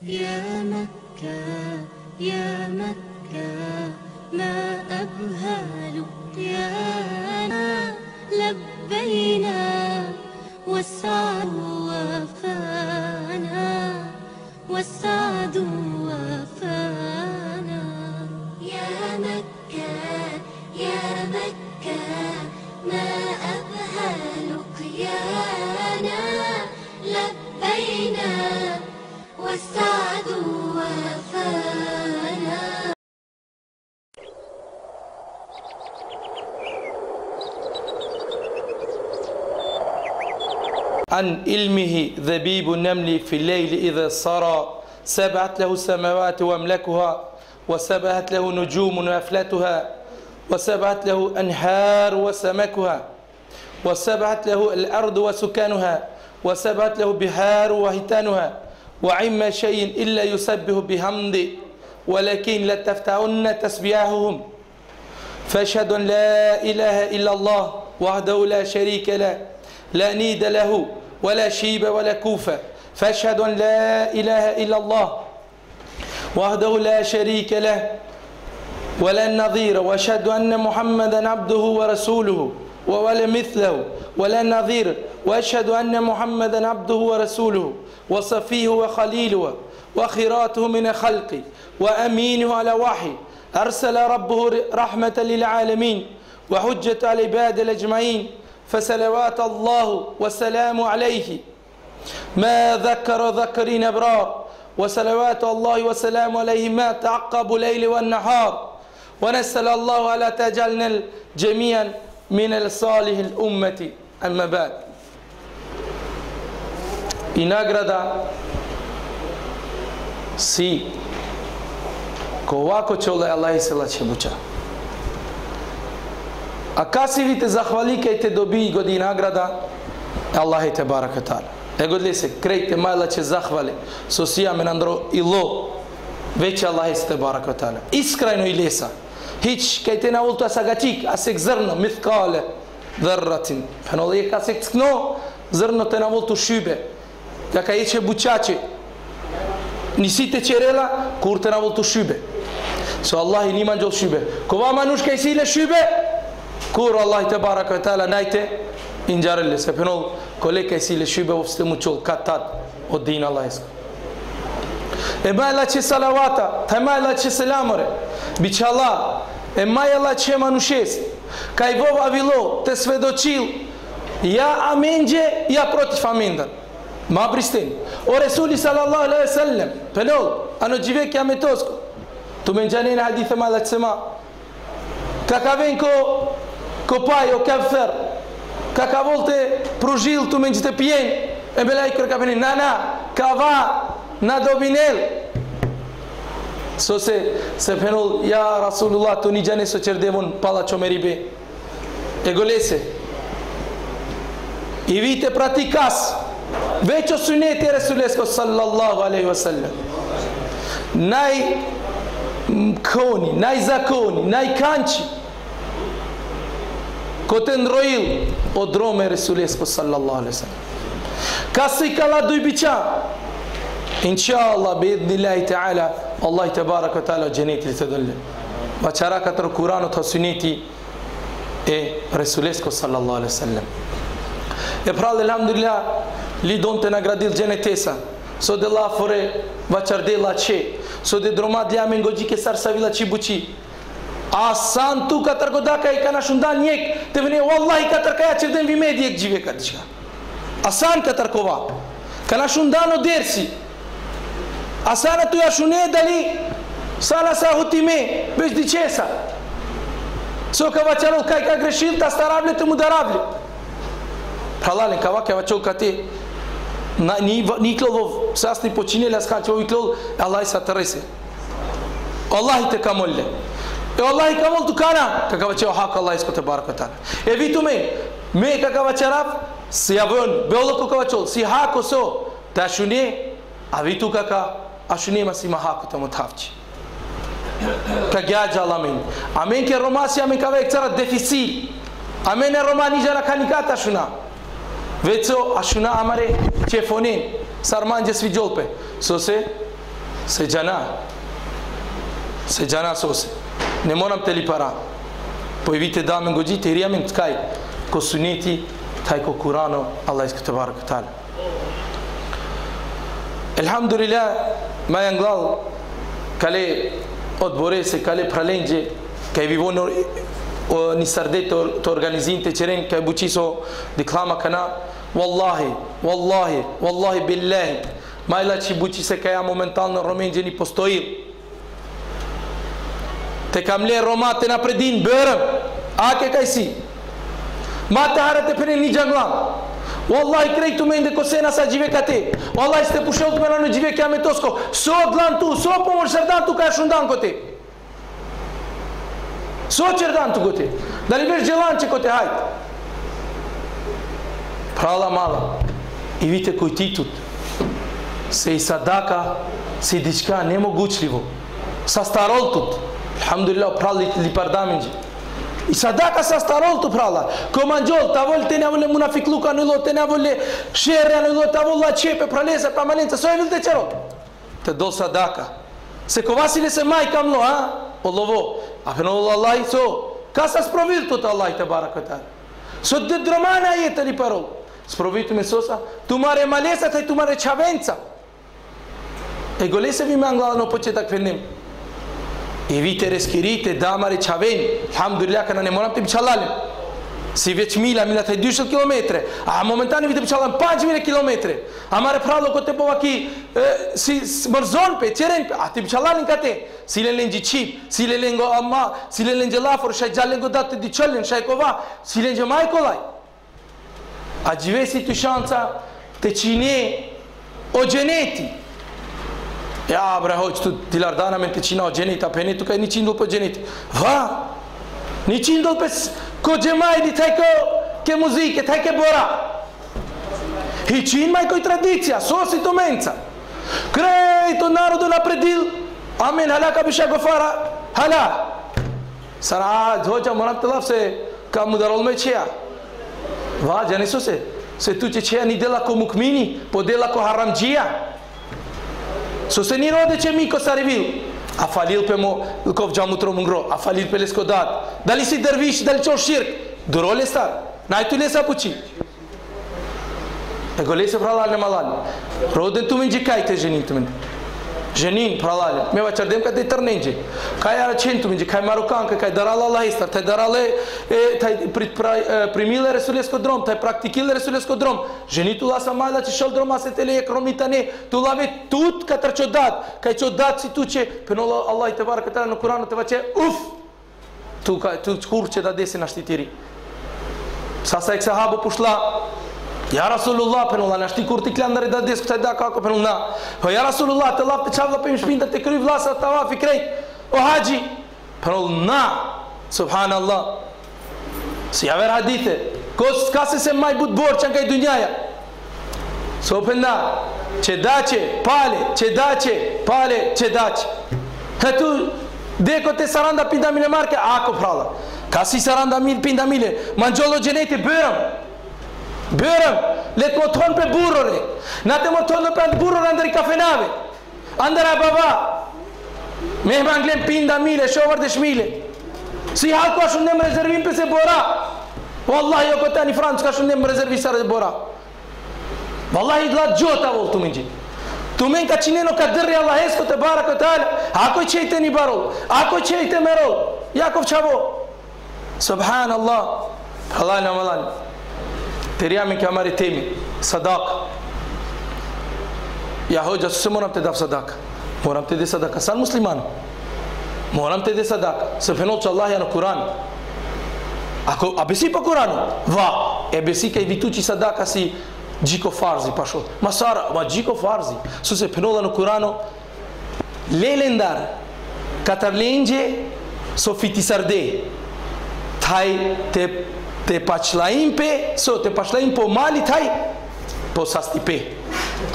يا مكة يا مكة ما أبهلك يانا لبينا والسعد وفانا والسعد وفانا يا مكة يا مكة ما أبهلك يانا لبينا والسعد وفانا عن علمه ذبيب النمل في الليل إذا سرى سبعت له السماوات واملكها وسبعت له نجوم وافلتها وسبعت له أنهار وسمكها وسبعت له الأرض وسكانها وسبعت له بحار وهتانها وعما شيء إلا يسبح بحمد ولكن لا تفتعن تسبيحهم فاشهد أن لا إله إلا الله وحده لا شريك له لا نيد له ولا شيب ولا كوفة فاشهد أن لا إله إلا الله وحده لا شريك له ولا نظير واشهد أن محمدا عبده ورسوله ولا مثله ولا نظير واشهد أن محمدا عبده ورسوله وصفيه وخليله وخيراته من خلقه وأمينه على وحي أرسل ربه رحمة للعالمين وحجة على العباد الأجمعين فصلوات الله والسلام عليه ما ذكر ذكرين أبرار وصلوات الله والسلام عليه ما تعقب الليل والنهار ونسأل الله على تجعلنا جميعا من الصالح الأمة أما بعد I nagrada si ko ovako čole Allah isela će buća. A kasi vi te zahvalike i te dobi godi nagrada Allah te baraka ta'ala. E godili se krejte majla će zahvali so sija menandro ilo već Allah te baraka ta'ala. Iskrajno i lesa. Hiç kaj te naultu asagatik asek zrno mithkale dharratin. Penole je kasek ckno zrno te naultu shybe. Ka ka iqe buqaqe nisite qerela kur të navull të shybe so Allah i një gjoll shybe kova manush ka i sile shybe kur Allah i të baraka tala najte i njarëlle se pënoll kole ka i sile shybe ofste mu qoll katat o din Allah isko e majla që salavata të majla që selamore biqë Allah e majla që manushes ka i vov avilo të svedoqil ja amengje ja proti famindër ma pristin o Resuli sallallahu alaihi wasallam penol ano gjivek jam e tosko tu me nxanin hadithe ma dhe qëma ka ven ko paj o kafër ka volte pruzhil tu me nxite pjen e me lajkër ka venin na ka va na dobinel so se penol ja Rasulullah tu një gjane so qerdevun pala qomeribe e golese i vite pratikas veç o suneti e Resulesko sallallahu aleyhi wasallam naj koni, naj zakoni, naj kanqi kote ndrojil o drome e Resulesko sallallahu aleyhi wasallam ka si ka la duj biqa inshallah biidhnillahi ta'ala Allah i te baraka ta'ala gjeneti li të dëlle ma qara katër kuranu të suneti e Resulesko sallallahu aleyhi wasallam e prallë alhamdulillah li don të nagradil gjenetesa so de la fore vaqardela që so de dromat li amen gogjik e sarsavila që buqi asan tu katër godaka i kana shundan njek të vëne wallahi katër kaja që den vime djek gjive ka diqka asan katër kova kana shundan o dersi asan tu ja shune dali sana sa hutime besh diqesa so ka vaqarol kaj ka greshil ta starable të mudarable pralalin ka vakja vaqol ka te një klodhov se asë një poqine le s'ka që o i klodh Allah i sa të rejse Allah i te kamolle e Allah i kamoll të kana ka vaqe o haka Allah i s'ko të barë këtane e vitu me ka vaqaraf si avën beollë ko ka vaqol si hako so të ashune a vitu ka ashune ma si ma hako të më të hafqi ka gjallë amin. Amin ke romasi amin ka vek çara deficit. Amin e romani jara kanikata shuna. Veco ashuna amare çefonin sarmanje svigjolpe. Sose se jana. Se jana sose. Ne moram te li para. Po evite da me ngoji te riamin tkaj ko suneti taj ko Kurano Allah iskë të barë këtale. Elhamdulillah ma janë glal kale od borese kale pralengje ka i vivon një sardet të organizin të qeren ka i buqiso diklama kana wallahi billahi ma ila që i buqise ka ja momental në romengje një postojil te kam le romat të na predin bërëm ake ka i si ma të harët e përën një gjanglam wallahi krejtu me ndë kosena sa gjive ka te wallahi s'te pushot me në gjive kja me tosko so dlan tu, so po më shërdan tu ka shundan kote so qërdan tu kote da li vesh gjelan që kote hajt prala mala i vite kujtitut se i sadaka si diçka nemo guqlivo sa staroltut alhamdulillah pralli li pardamin gjë i sadaka sa starol të pralla komangjol ta vol te ne volle munafikluka në lo te ne volle sherja në lo ta volla çepe pralesa pa malenca so e vil te çero te do sadaka se kovasile se maj kam lo ha ollovo apo Allah so ka sa sprovil tot Allah te barakata so de dromana jete li parol sprovito me sosa tu mare malesa te tu mare chavenza e golese vi mangala no poçeta kvendim i vite reskirite damare qaven alhamdulillah kana ne moram të biçallalim si veç mila të 200 kilometre a momentani vite biçallam 5000 kilometre a mare prallo kote po vaki si mërzon pe qeren pe a të biçallalin kate si len gjicip si len go amma si len gjelafor shaj gjallen go datë di qëllin shaj kova si len gjemaj kolaj a gjivesi të shanca të qine o gjeneti ja bre hoq tu dilardana me të qina o gjenit a penit tu ka 100 për gjenit va 100 për ko gjemajdi taj ko ke muzike taj ke bora i qin maj koj tradicija sosi to menca krejto narodu na predil amen hala ka bisha gofara hala sara hoqa moram të laf se ka mudarol me qeja va gjeni sose se tu që qeja një dela ko mukmini po dela ko haramgjia so se një rode që mi ko sarivil a falil pe mo kov gjamu të romungro a falil pe leskodat dali si dervish dali qo shirk duro lestar na i tu lesa puqi e go lesa pralal në malal roden tu min gjikaj të gjenin të min gjenin pralal me va qardem ka të tërnenjë ka jara qenë të min gjikaj marokan ka daral Allah istar taj darale taj primile resules kodrom taj praktikile resules kodrom gjenit tu lasa majla që shol droma se te le ekromitane tu lave tut ka tër qodat ka i qodat si tu që pënolla Allah i të barë këtara në Kuranu të va që tu kur që da desin ashti tiri sasa e këse habu pushla ja Rasulullah pënulla në ashti kur t'i klandër e da des këta da kako pënulla po ja Rasulullah të lap të qavla për shpinda të kry vlasa të vafi krejt o haji pënulla subhanallah si javer hadithe ka se maj but borë që në kaj dunjaja so pënda që dace pale që dace këtu deko te saranda pinda mile marke ako prala ka si saranda pinda mile mangjollo gjenete bërëm let më tonë për burore na të më tonë për burore andër i kafenave andër a baba me manglem pinda mile shovar dhe shmile si halko a shundem rezervim për se bora wallahi jo këta një francë ka shundem rezervisar dhe bora wallahi dlat gjota vol të mingjit tu men ka qineno ka dërri Allah esko të bara këtë alë ako qejte një barol ako qejte me rol Jakov qavo subhanallah Allah në malani të rjami ka marri temi sadak ja hoxha se moram të daf sadak moram të dhe sadaka san musliman moram të dhe sadaka se fenol që Allah janë Kuran a besi për Kuran va e besi ka i vitu që sadaka si gjiko farzi pasho masara va gjiko farzi su se fenolla në Kurano lelendar katar lenje so fitisarde taj te paqlaim pe so te paqlaim po mali taj po sasti pe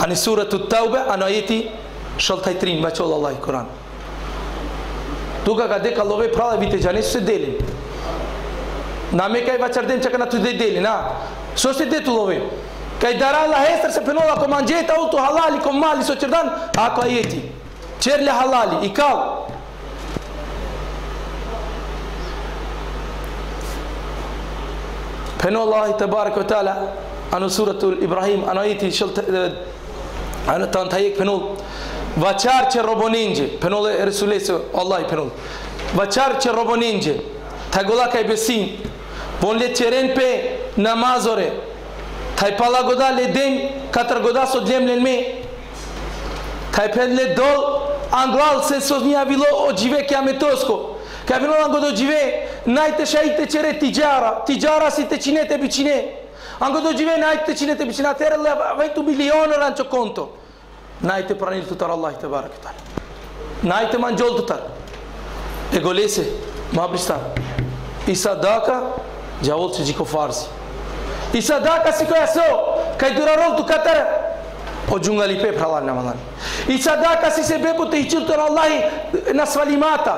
ani surat të taube ano ajeti shol taj trin ma qoll Allah i Kuran Tuka ka dek Allove pralla vite gjanis se delin. Na me kaj vaqardem që ka në të dhe delin, so se detu love. Kaj dara Allah hestër se penolla ko mangjeta u tu halali ko mali so qërdan, ako ajeti. Qerle halali, i kal. Peno Allah të barëk vë tala, anë suratul Ibrahim, anë ajeti anë të antajek penull. Vaqar që roboninjë, penull e Resulesë, Allah i penull. Vaqar që roboninjë, të gola ka i besim, bon le qeren pe namazore, taj pala goda le den, katër goda sot lem len me, taj pen le dol, anglal se sos një avilo o gjive kja me tosko, ka vino angodo gjive, najte shajte qere tijara si te cinete bicine, angodo gjive najte cinete bicine, atere le vajtu milionër anë që konto, najte pranil të tërë Allah i të barë këtar, najte manjol të tërë, e golese, ma bristar, i sadaka, gjavol që gjiko farzi, i sadaka si koja so, ka i durarol të katër, o gjungali pe pralar në malan, i sadaka si se bebu të i qilë të Allahi në svalimata,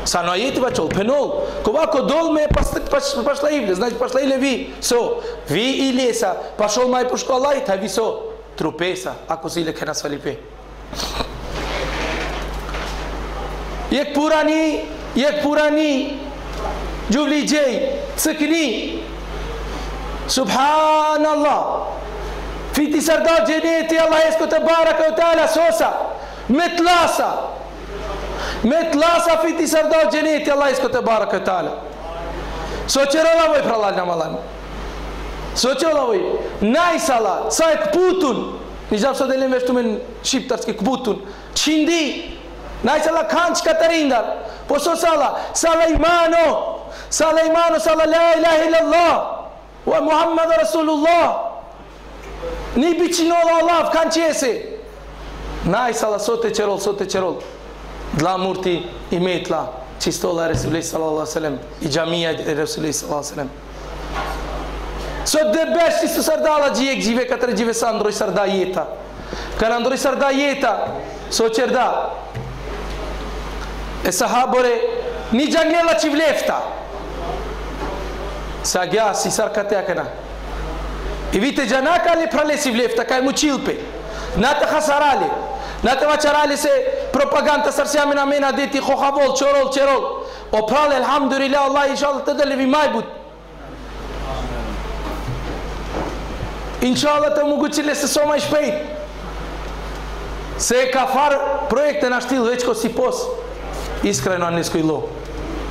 sa në ajeti va qol, penol, kova ko dol me pashlajivle, znači pashlajivle vi, so, vi i lesa, pashol ma i përshko Allahi, ta vi so, trupesa, ako si le kena svalipe. Jek purani, gjuvli gjej, cëkni, subhanallah, fiti sardar gjeneti, Allah esko të baraka o tala sosa, me tlasa fiti sardar gjeneti, Allah esko të baraka o tala. So qërola voj pralal në malan, so qërola voj, najsala, sa e këputun, një gjabë sot e lem veshtu me në shqiptar s'ke këputun, qindi, najsala kanë që katarindar, po so sala imano, sala la ilaha illallah, wa Muhammad Rasulullah, një bicinola Allah kanë qese, najsala sot e qerol, dla murti i metla, qistola e Resulej sallallahu alaihi wasallam, i gjamia e Resulej sallallahu alaihi wasallam. Sot dhe beshti së sardala gjijek gjive, katër gjive sa ndroj sarda jeta. Kanë ndroj sarda jeta, so qerda. E sahabore, një gjanglela që vlefta. Sa gja, si sarkatea këna. I vite gjanaka li prale si vlefta, ka e mu qilpe. Na të khasarale. Na të vaqarale se propaganda sërsja min amena deti khokhavol, qerol. O prale, alhamdulillah, Allah i shalë të dëlevi majbut. Inshallah të mungu qile se so ma i shpejt. Se ka farë projekte në ashtil veç ko si pos. Iskraj në anis kujlo.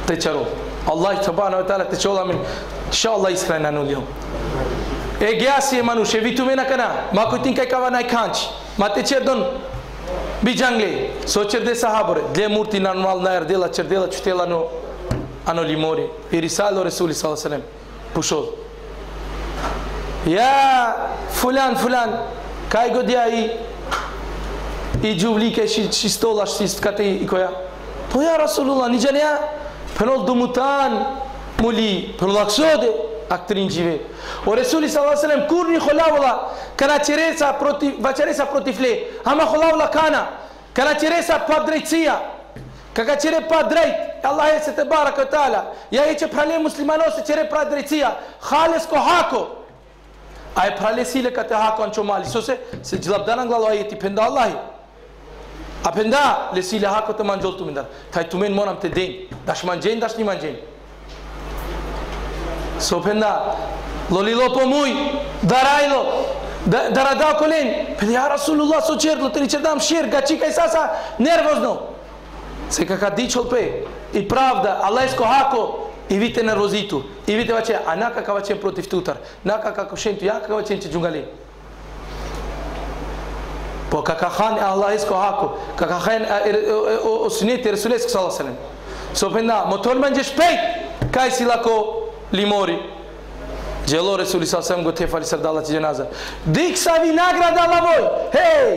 Të qero. Allah i të bana e tala të qolla min. Inshallah iskraj në anullo. E gjasi e manush, e vitu mena këna. Ma kujtin kaj kava naj kanç. Ma të qerdon bi gjangle. So qerde sahabore. Dle murti në normal në erdela, qerdela qëtela në ano limori. I risalo Resuli sallallahu alaihi wasallam. Pushol. Ja, fulan, ka i godja i gjuvlike, shistolla, shist, ka te i koja. Po ja, Rasulullah, një gjenja, pënol dumutan, muli, pënol aksode, aktërin gjive. O Resuli sallallahu alaihi wasallam, kur një kholavula, kana vaqeresa protifle, ama kholavula kana qeresa pa drejtësia, ka qere pa drejt, Allah e se te baraka o tala, ja e që prale muslimanose qere pa drejtësia, khales ko hako, a e pralesile ka të hako në qomali, se gjilabdan anglalo ajeti penda Allahi, a penda lesile hako të manjol të mindar, taj të men monam të den, dash manjen, dash një manjen. So penda, lolilo po muj, darajlo, darada kolen, penda ja Rasulullah so qerdlo, të një qerdam shirë, ga qika i sasa nervozno, se ka di qolpe, i pravda, Allah esko hako, i vite nervozitu, i vite vaqe, a naka ka vaqen protiv tutar, naka ka kushentu, ja ka vaqen që gjungali. Po ka khan Allah esko hako, ka khan o suneti Resules sallallahu alaihi wasallam. So penda, motor manje shpejt, ka i silako limori. Gjelo Resuli sallallahu alaihi wasallam gote fali sardalla që gjenaza. Dik sa vi nagrada Allah voj, hej,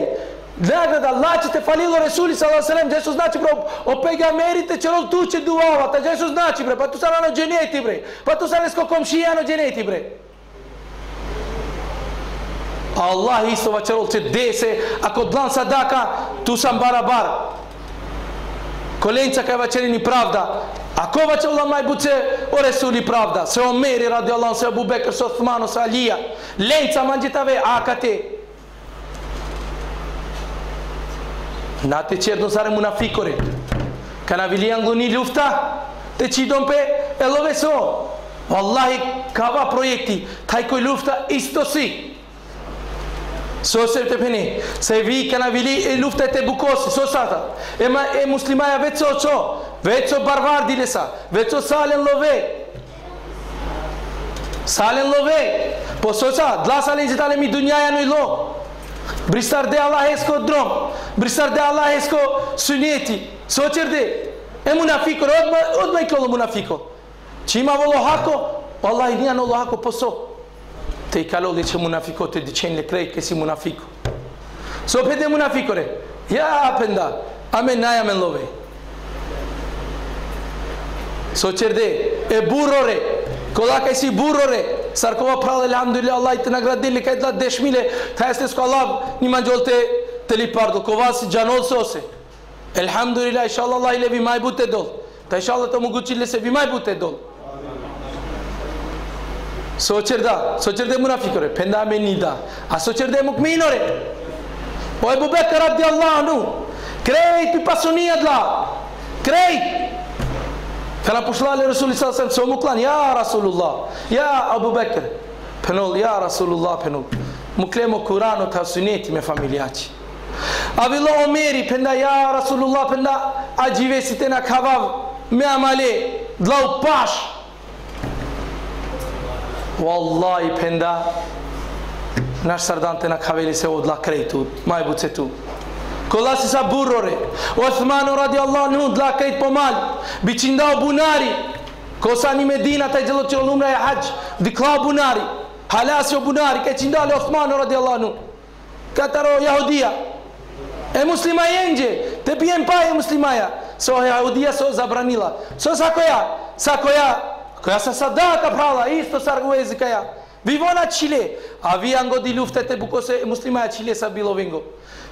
nagrada Allah që te falilo Resuli sallallahu alaihi wasallam, Jesus znači bro, o pejgamberi te qërol tu që duava, ta Jesus znači bre, pa tu sana në gjeneti bre, pa tu sana s'ko komshia në gjeneti bre. Allah isto va qërol që dese, ako dlan sadaka, tu sa mbarabar. Kolenca ka vaqerini pravda. Ako vače ulama i buce o Resuli pravda. Se Omeri radiallahu, se Abu Bekr, se Othmano, se Alija. Lenca mangjitave, akate. Na te qerë nësare munafikore. Kana vili angoni lufta. Te qidon pe e love so. Wallahi kava projekti. Taj koj lufta istosi. So se të pëni, se vi kana vili e lufta e të bukosi, so sata. E muslimaja vetë so vetë so barvardi lesa, vetë so salen love. Salen love. Po so sa, dla salen gjithale mi dunjaja në ilo. Bristar de Allah esko drom, bristar de Allah esko suneti. So qërde, e munafikor, odma i kollo munafikor. Qima volo hako, wallahi nja në lo hako po so. Te i kalolli që munafiko të diqen le krejt kësi munafiko. So pete munafikore. Ja penda. Amen naja men love. So qerde. E burrore. Kolla ka si burrore. Sarkova prallë elhamdulillah Allah i të nagradili ka i të latë deshmile. Ta este s'ko Allah një mangjol të lipardo. Kova si gjanol sose. Elhamdulillah inshallah Allah i levi maj but të dol. Ta inshallah të mungu qile se vi maj but të dol. So qërde munafikore, penda me nida. A so qërde mukminore. O Ebu Bekr radiallahu anhu, krejt pi pasunia dla. Krejt. Kana pushlale Rasulullah sallallahu alaihi wasallam, so muklan, ja Rasulullah, ja Ebu Bekr. Penol, ja Rasulullah, penol. Muklemo Kurano ta suneti me familjaci. A villo Omeri, penda ja Rasulullah, penda a gjivesi tena kavav me amale, dlau pash. Wallahi penda nash sardante na kaveli se odla krejtu maj bucetu kolla si sa burrore Othmanu radiallahu anhu dla krejt po mal biqindao bunari kosa një Medina ta i gjellot që lumra e haq dikla bunari halasjo bunari ke qindale Othmanu radiallahu anhu kataro jahudia e muslima jenje te pijen pa e muslimaja so jahudia so zabranila so sakoja koja sa sadaka prala, isto sarguezi kaja. Vivona Chile, avia ngo di lufte te bukose muslima Chile sa bilo vingo.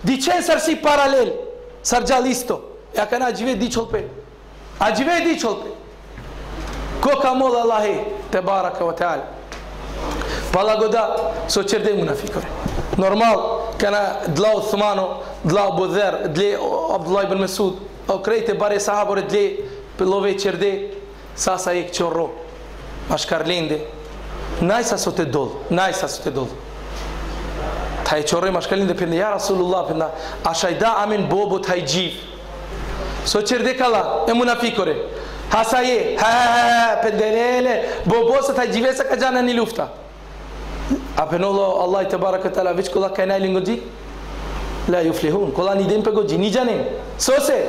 Di qenë sarsi paralel, sargjalisto. Ja kana gjive di qolpe. A gjive di qolpe. Ko ka mollë Allahi, te baraka wa ta'ala. Pala goda, so qerde munafikore. Normal, kana dla Uthmano, dla Budher, dle Abdullah ibn Mesud, o krejte bare sahabore dle love qerde, sasa e këqorro ma shkarlinde najsa so të dol ta e qorre ma shkarlinde përnde ja Rasulullah përnda a shajda amin bobo ta i gjiv so qërde kala e munafikore hasa je përndelele bobo se ta i gjivesa ka gjana një lufta a përnullo Allah i të baraka tala veç kolla ka e najlin gëgji la ju flihun kolla një din për gëgji një gjanin so se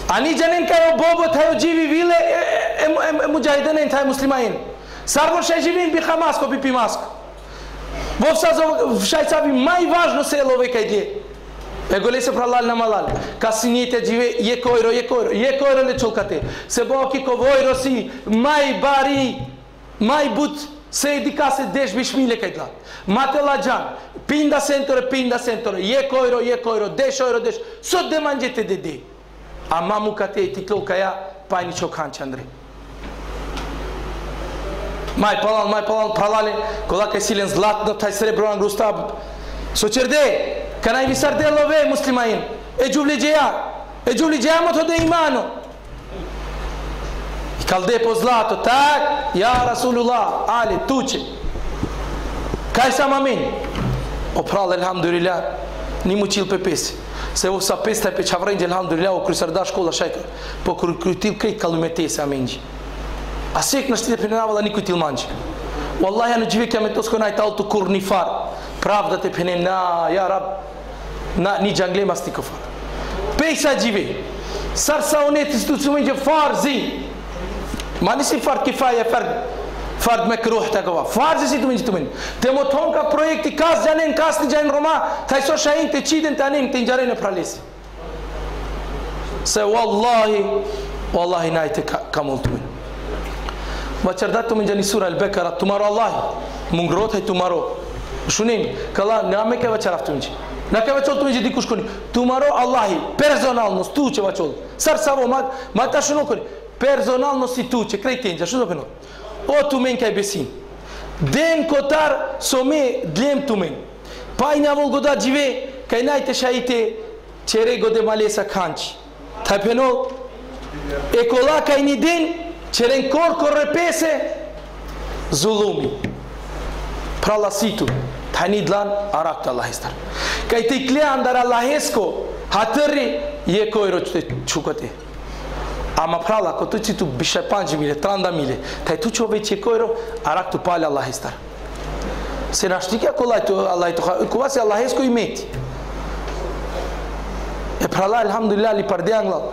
ani janin kayo bobo tayo jivi vile e mujahidin tayo muslimain sarvo shajivin bi Hamas ko bi Pimask vofsa shajsavi mai važno se love kaj dje e golese pra lal na malal kasinite jive je koiro le çolkate se boki ko vojro si mai bari mai but se dikase desh bishmile kaj la matela jan pinda sentore je koiro desh so de manjete de a mamu kate ti klokaja pa një qokan që ndri maj palal pralale kolla ka silen zlat në taj srebroan grustab so qërde kana i visar de love muslimain e gjuvli gjeja më të de imano i kalde po zlato tak ja Rasulullah ale tuqe ka i sa mamin o prale elhamdulillah një mu qil për pesi se u sa pesta pe çavrënjë elhamdulillah u krysarda shkolla shajka po kur krytil krejt kallumetese amenji asek në shtite për valla një kujtil manjë wallahi në gjivekja me to skona i taltu kur një far pravda te penem na ja rab na një gjangle mas t'i kofar pejsa gjive sarsa unet institucion që farzi ma nisi fard kifaje fard me kruh të kova farzi si të minë te moton ka projekti kas janen kas një gjanin Roma ta iso shahin të qiden të anim të njërin e pralisi se wallahi na i të kamull të minë ma qërdat të minë gjani sura al-Bekara të maro Allahi mungrot haj të maro shunim këlla në ame keva qëraf të minë Na ka veçol të me gjithi kush koni. Tu maro Allahi, personal nës tu që veçol. Sar savo, ma ta shëno koni. Personal nës si tu që krejt tenja, shu do këno. O tu men ka i besim. Den kotar, so me dlem tu men. Pa i navol goda gjive, ka i najte shajite, qere gode malesa kanqi. Ta penol, e kola ka i një din, qere në kor repese, zullumi. Pra lasitu. Ta një dlan, arak të Allahistar. Ka i të i klea ndar Allahesko, hatëri, je kojro që të qukët e. Ama prala, ko të që të bishe 5.000, 30.000, ta i të që veç je kojro, arak të pale Allahistar. Se në ashtikja kolaj të Allahitu, kuva se Allahesko i meti. E prala, alhamdulillah, li parde anglal.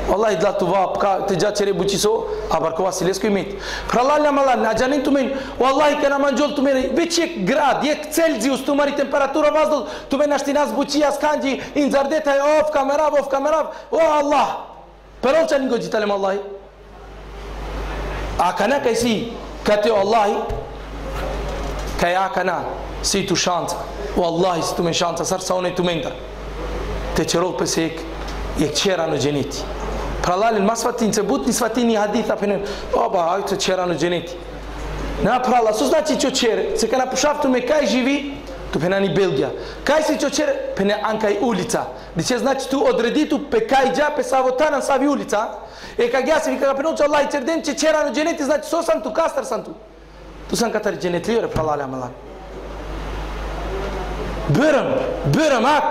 Wallahi dla të vap, ka të gjatë qere buqiso, a barkova si lesko i meti. Prala në malan, në gjanin të men, wallahi këna mangjol të mene, veç jek grad, jek Celsius, të mari temperatura vazdol, të men ashtinas buqia, s'kanji, inzardeta e of kamerav, o Allah. Però që një gojit talem Allahi? A kana ka i si, ka te o Allahi, ka ja kana, si të shanca, wallahi si të men shanca, sar sa une të mendar, te qërol pëse jek qera në gjeniti. Pra lalin, ma sfatin, se but një sfatin një hadith apënën, oba, ajtë të qera në gjeniti. Na pra Allah, sus na që që qere, se kana pushaftu me kaj živi, tu pena një Belgija. Kaj si që qere, pene ankaj ulica. Dice znači tu odreditu pe kaj gja, pe savotanan savi ulica. E ka gja se vi ka kapenu që Allah i qerden që qera në gjeniti, znači so san tu, kastar san tu. Tu san katar gjenetlijore, pra lalja më lanë. Bërëm, ak.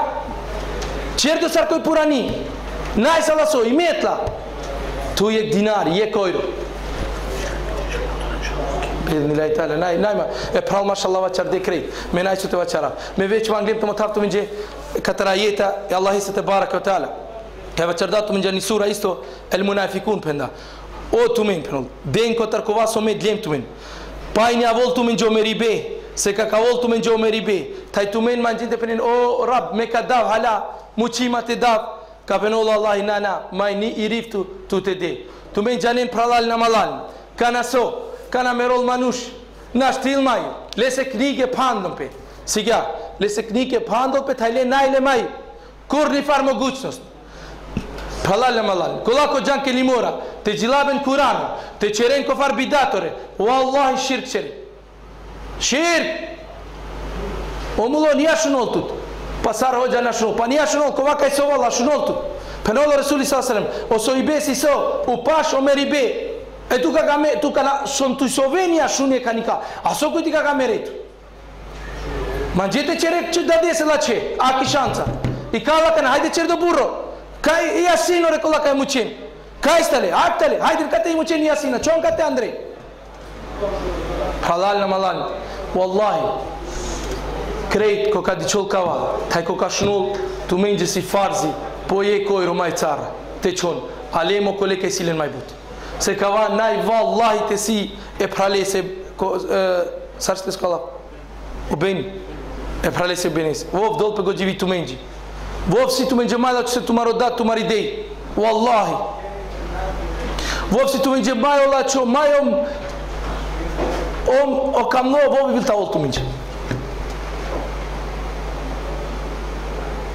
Qerë të sarkoj purani. Naj salaso, i metla. Tu jek dinari, jek ojro. Bismillah ta'ala, naj ma. E prall mashallah vaqar dhe krejt. Me naj që të vaqara. Me veç ma nglim të më taftu më gje këtëra jeta e Allah se të baraka o ta'ala. E vaqar datu më gje një sura isto el munafikun përnda. O të min përnull. Den këtër kova so me dlem të min. Pa i një avol të min gjo me ribe. Se ka vol të min gjo me ribe. Taj të min ma në gjithë të përnin. O rab me ka dav hala. Muqimat e dav. Ka pënullë Allah i nana, maj një i riftu të të de. Të me gjanin pralal në malal. Kana so, kana merol manush. Na shtil maj, lese knike pandën pe. Si kja, lese knike pandën pe tajle najle maj. Kur një farë më guqënës. Pralal në malal. Kolla ko gjanë ke limora, të gjilaben kuranë, të qeren ko farë bidatore. O Allah i shirkë qeri. Shirkë! O mullo një shënoll tutë. Pasar hoxha në shënoll, pa një shënoll, kova ka i so valla shënoll tutë. Pënollë Resuli s.a.s. O so i besi so, u pash o meri be. E tu ka na son tu Slovenia shunje ka nika. A so kujti ka meretu. Ma gjete qere që da dese la që, a ki shanca. I ka la kana, hajde qere do burro. Kaj i asino rekolla ka i muqin. Kaj stale, aktale, hajde ka te i muqin i asina, qon ka te Andrej. Halal në malal. Wallahi, krejt ko ka diqol kava, taj ko ka shnull, tu menjë si farzi, po je kojro maj cara, te qon, alemo kole ka i silen maj but. Se kava naj vallahi te si e pralese, sa që te skala? U beni, e pralese benes. Vov dol për gogjivi tu menjë. Vov si tu menjë majla që se tu marodat, tu maridej. Wallahi. Vov si tu menjë majla që majom, o kam no, vovi bil ta ol tu menjë.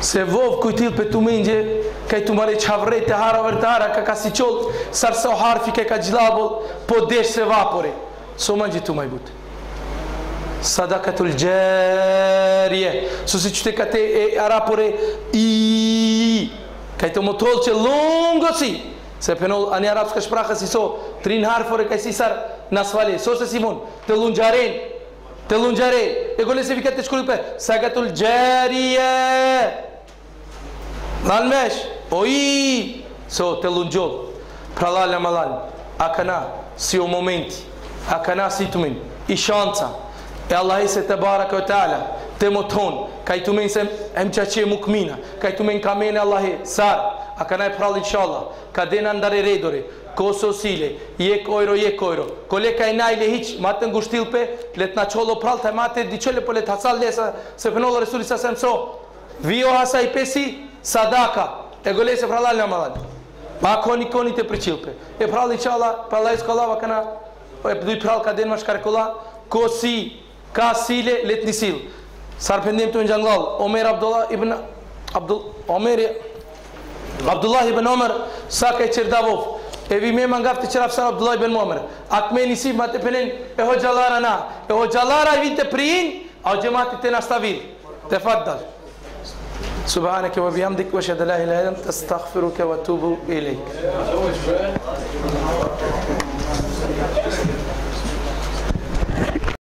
Se vov kujtil për tu menjë, kaj tu mare qavrej të hara vërtara, ka si qol, sarsa o harfi ka gjilabol, po desh se vapore. So manjë tu maj but. Sadakatul gjerje. So si qëte ka te e arapore i. Kaj të motol që lungo si. Se penol, ani arapska shpraha si so, trin harfore kaj si sar nasvale. So se si mon, të lungjaren. Të lungjare. E gole se vikat të shkullu për. Sadakatul gjerje. Nalmesh, o i, so të lungjol, pralal e malal, a kana si o momenti, a kana si të min, i shanca, e Allah i se të barak e ta'ala, të moton, ka i të min se em qaqe mukmina, ka i të min kamene Allah i, sar, a kana e pral inshallah, ka dena ndare redore, koso sile, je kojro, kole ka i najle hiq, ma të ngushtil pe, let na qolo pral, ta ma të diqele, po let hasal lesa, se pënollë Resuli sa sem so, vio hasa i pesi, sadaka, e gole se pralal në malal. Ma koni të priqilpe. E pralli qala, prallaj s'kolava kana, e pëduj prall ka den ma shkarekolla, ko si, ka sile, let një sil. Sar pendim të në gjangall, Abdullah ibn Omer, sa ka qirdavov, e vi me mangaf të qirafsan Abdullah ibn Omer, akme nisib ma të pelin, e hoxalara na, e hoxalara i vin të prin, a o gjemati të nastavil, të faddal. سبحانك وبحمدك واشهد ان لا اله الا انت استغفرك واتوب اليك